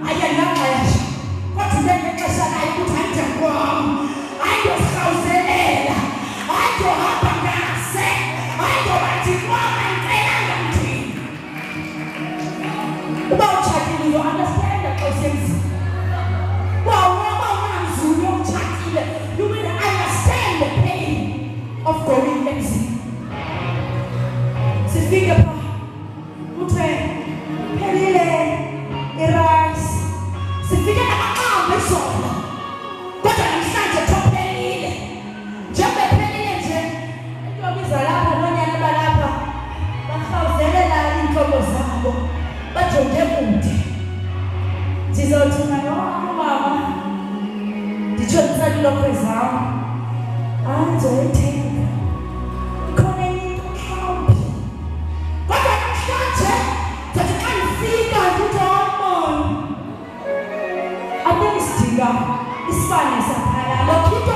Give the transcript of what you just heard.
ayalanga yasho kodwa ngexesha layo ukuthi andiyakwam ayindosirhawuzelela ayindohamba ngase ayindobathi kwam ayincelanga mthini uba utshatile uzo-understanda xa usemzini uba unamzulu yokutshatile you will understand the pain of going emzini sifike pha kuthiwe phelile irayisi sifike namaqamba izolo kodwa namhlanje thophelile njengoba phelile nje intobiza lapha nonyana balapha barhawuzelela iintloko zabo bajonge kude ndizothi nayona mama nditsho nditsala iilokhwe zam ndizoyithenga ikhona enye into mhlawumbi kodwa namhlanje ndithi xa ndifika ndithi awamboni abe isidinga isibane saphaya lokho into